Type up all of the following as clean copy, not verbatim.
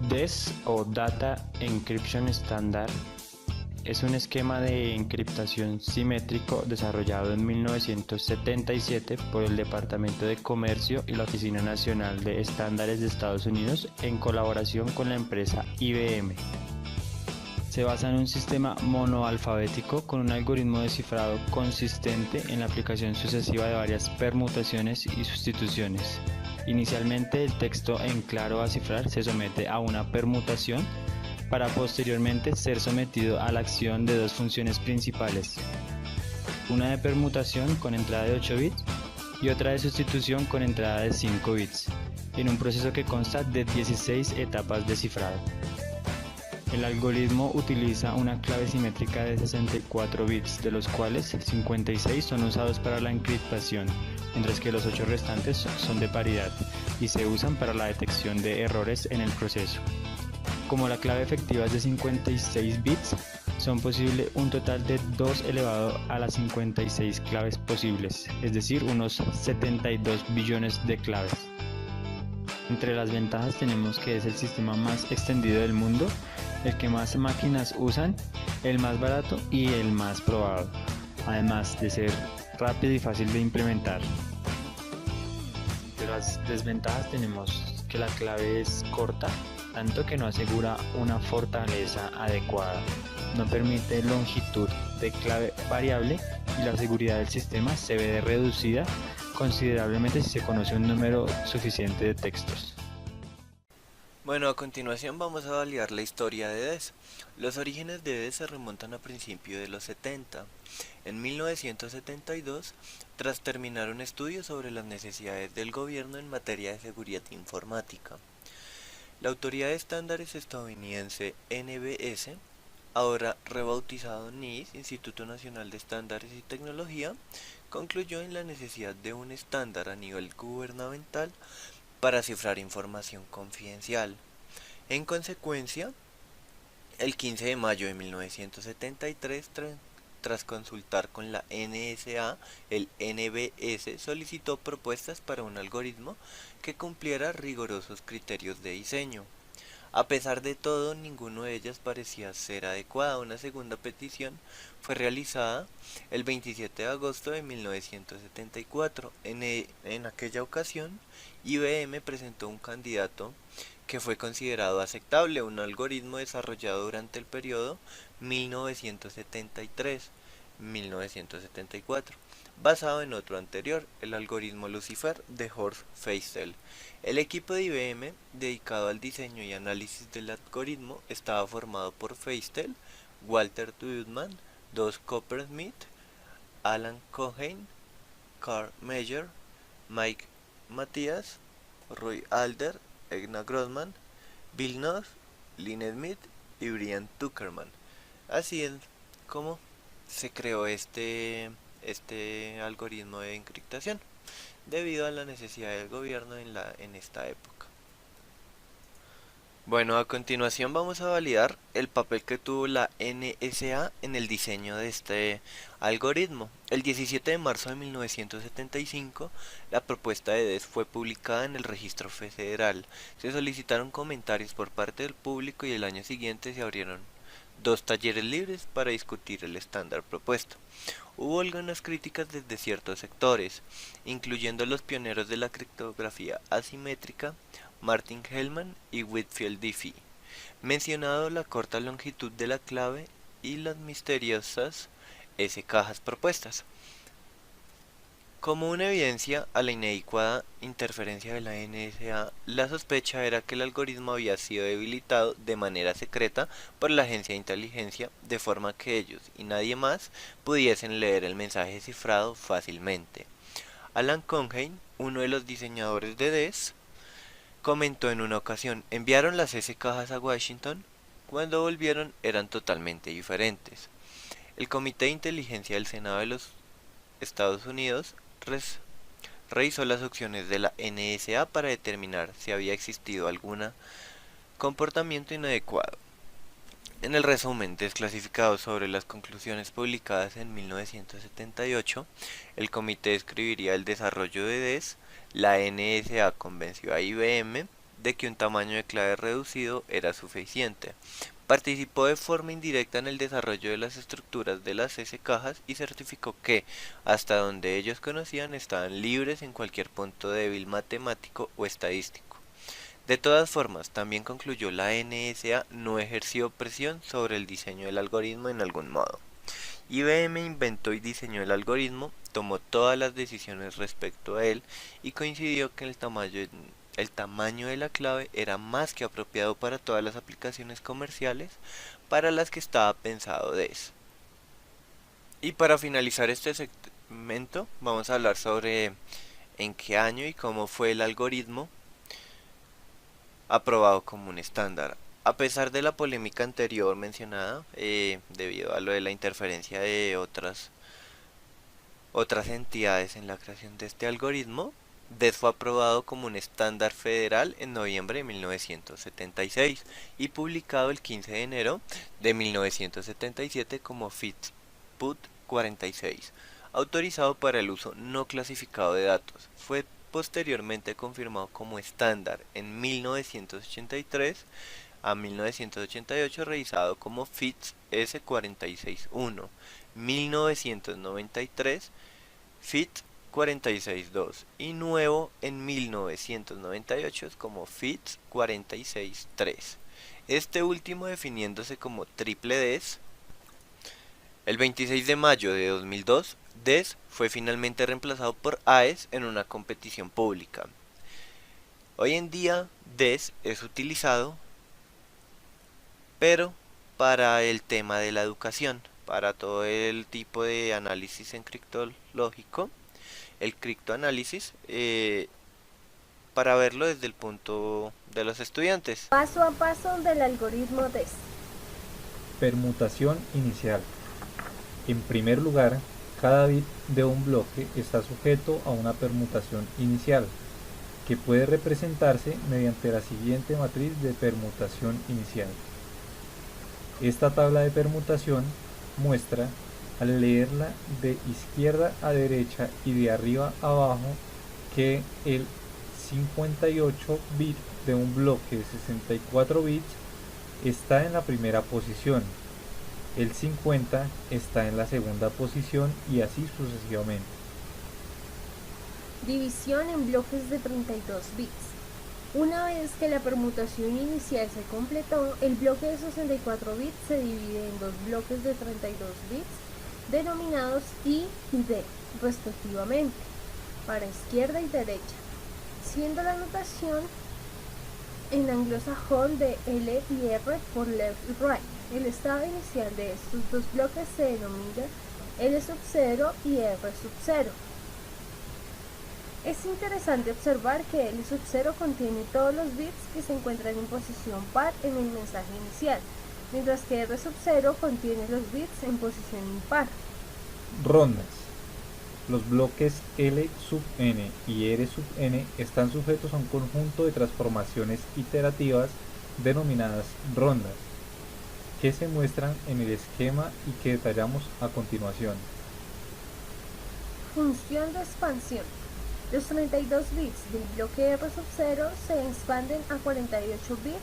DES o Data Encryption Standard es un esquema de encriptación simétrico desarrollado en 1977 por el Departamento de Comercio y la Oficina Nacional de Estándares de Estados Unidos en colaboración con la empresa IBM. Se basa en un sistema monoalfabético con un algoritmo de cifrado consistente en la aplicación sucesiva de varias permutaciones y sustituciones. Inicialmente, el texto en claro a cifrar se somete a una permutación para posteriormente ser sometido a la acción de dos funciones principales, una de permutación con entrada de 8 bits y otra de sustitución con entrada de 5 bits, en un proceso que consta de 16 etapas de cifrado. El algoritmo utiliza una clave simétrica de 64 bits, de los cuales 56 son usados para la encriptación, mientras que los 8 restantes son de paridad y se usan para la detección de errores en el proceso. Como la clave efectiva es de 56 bits, son posible un total de 2 elevado a las 56 claves posibles, es decir, unos 72 billones de claves. Entre las ventajas tenemos que es el sistema más extendido del mundo, el que más máquinas usan, el más barato y el más probado, además de ser rápido y fácil de implementar. De las desventajas tenemos que la clave es corta, tanto que no asegura una fortaleza adecuada, no permite longitud de clave variable y la seguridad del sistema se ve reducida considerablemente si se conoce un número suficiente de textos. Bueno, a continuación vamos a validar la historia de DES. Los orígenes de DES se remontan a principios de los 70. En 1972, tras terminar un estudio sobre las necesidades del gobierno en materia de seguridad informática, la Autoridad de Estándares estadounidense NBS, ahora rebautizado NIST, Instituto Nacional de Estándares y Tecnología, concluyó en la necesidad de un estándar a nivel gubernamental para cifrar información confidencial. En consecuencia, el 15 de mayo de 1973, tras consultar con la NSA, el NBS solicitó propuestas para un algoritmo que cumpliera rigurosos criterios de diseño. A pesar de todo, ninguna de ellas parecía ser adecuada. Una segunda petición fue realizada el 27 de agosto de 1974. En aquella ocasión, IBM presentó un candidato que fue considerado aceptable, un algoritmo desarrollado durante el periodo 1973-1974, basado en otro anterior, el algoritmo Lucifer de Horst Feistel. El equipo de IBM dedicado al diseño y análisis del algoritmo estaba formado por Feistel, Walter Tudman, Dos Coppersmith, Alan Cohen, Carl Meyer, Mike Matthias, Roy Alder, Egna Grossman, Bill Noss, Lynn Smith y Brian Tuckerman. Así es como se creó este algoritmo de encriptación debido a la necesidad del gobierno en esta época. Bueno, a continuación vamos a validar el papel que tuvo la NSA en el diseño de este algoritmo. El 17 de marzo de 1975, la propuesta de DES fue publicada en el Registro Federal. Se solicitaron comentarios por parte del público y el año siguiente se abrieron dos talleres libres para discutir el estándar propuesto. Hubo algunas críticas desde ciertos sectores, incluyendo los pioneros de la criptografía asimétrica, Martin Hellman y Whitfield Diffie, mencionado la corta longitud de la clave y las misteriosas S cajas propuestas. Como una evidencia a la inadecuada interferencia de la NSA, la sospecha era que el algoritmo había sido debilitado de manera secreta por la agencia de inteligencia, de forma que ellos y nadie más pudiesen leer el mensaje cifrado fácilmente. Alan Cohen, uno de los diseñadores de DES, comentó en una ocasión: enviaron las S cajas a Washington, cuando volvieron eran totalmente diferentes. El Comité de Inteligencia del Senado de los Estados Unidos revisó las opciones de la NSA para determinar si había existido algún comportamiento inadecuado. En el resumen desclasificado sobre las conclusiones publicadas en 1978, el comité describiría el desarrollo de DES. La NSA convenció a IBM de que un tamaño de clave reducido era suficiente. Participó de forma indirecta en el desarrollo de las estructuras de las S cajas y certificó que, hasta donde ellos conocían, estaban libres en cualquier punto débil matemático o estadístico. De todas formas, también concluyó la NSA no ejerció presión sobre el diseño del algoritmo en algún modo. IBM inventó y diseñó el algoritmo, tomó todas las decisiones respecto a él y coincidió que el tamaño de la clave era más que apropiado para todas las aplicaciones comerciales para las que estaba pensado DES. Y para finalizar este segmento, vamos a hablar sobre en qué año y cómo fue el algoritmo aprobado como un estándar. A pesar de la polémica anterior mencionada, debido a lo de la interferencia de otras entidades en la creación de este algoritmo, DES fue aprobado como un estándar federal en noviembre de 1976 y publicado el 15 de enero de 1977 como FITPUT 46, autorizado para el uso no clasificado de datos. Fue posteriormente confirmado como estándar en 1983 a 1988, revisado como FITS S461, 1993 FIT 462 y nuevo en 1998 como FIT 463. Este último definiéndose como triple DES. El 26 de mayo de 2002, DES fue finalmente reemplazado por AES en una competición pública. Hoy en día DES es utilizado pero para el tema de la educación, para todo el tipo de análisis en criptológico, el criptoanálisis, para verlo desde el punto de los estudiantes. Paso a paso del algoritmo DES. Permutación inicial. En primer lugar, cada bit de un bloque está sujeto a una permutación inicial, que puede representarse mediante la siguiente matriz de permutación inicial. Esta tabla de permutación muestra, al leerla de izquierda a derecha y de arriba a abajo, que el 58 bit de un bloque de 64 bits está en la primera posición, el 50 está en la segunda posición y así sucesivamente. División en bloques de 32 bits. Una vez que la permutación inicial se completó, el bloque de 64 bits se divide en dos bloques de 32 bits denominados I y D, respectivamente, para izquierda y derecha, siendo la notación en anglosajón de L y R por left y right. El estado inicial de estos dos bloques se denomina L sub 0 y R sub 0. Es interesante observar que L sub 0 contiene todos los bits que se encuentran en posición par en el mensaje inicial, mientras que R sub 0 contiene los bits en posición impar. Rondas. Los bloques L sub n y R sub n están sujetos a un conjunto de transformaciones iterativas denominadas rondas, que se muestran en el esquema y que detallamos a continuación. Función de expansión. Los 32 bits del bloque R sub 0 se expanden a 48 bits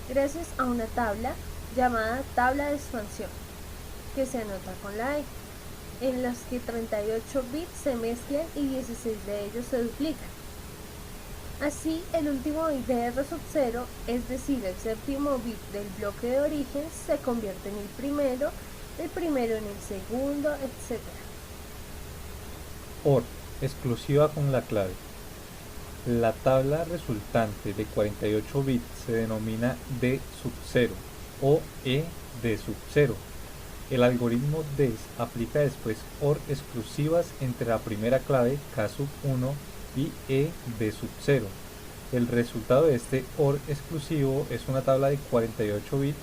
gracias a una tabla llamada tabla de expansión, que se anota con la E, en las que 38 bits se mezclan y 16 de ellos se duplican. Así, el último bit de R sub 0, es decir, el séptimo bit del bloque de origen, se convierte en el primero en el segundo, etc. OR, exclusiva con la clave. La tabla resultante de 48 bits se denomina D sub 0 o E D sub 0. El algoritmo DES aplica después OR exclusivas entre la primera clave K sub 1 y E D sub 0. El resultado de este OR exclusivo es una tabla de 48 bits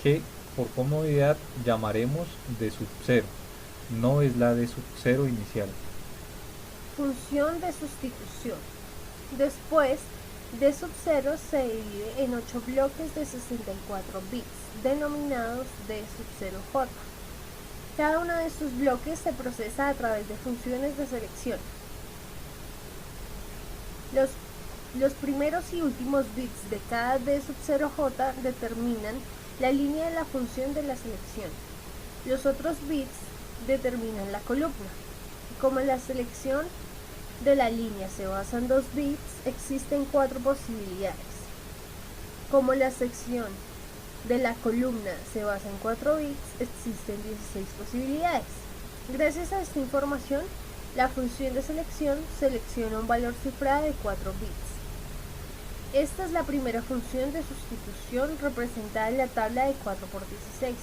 que por comodidad llamaremos D sub 0. No es la D sub 0 inicial. Función de sustitución. Después, D sub 0 se divide en 8 bloques de 64 bits, denominados D sub 0J. Cada uno de estos bloques se procesa a través de funciones de selección. Los Los primeros y últimos bits de cada D sub 0J determinan la línea de la función de la selección. Los otros bits determinan la columna. Como la selección de la línea se basa en 2 bits, existen 4 posibilidades. Como la sección de la columna se basa en 4 bits, existen 16 posibilidades. Gracias a esta información, la función de selección selecciona un valor cifrado de 4 bits. Esta es la primera función de sustitución representada en la tabla de 4 por 16.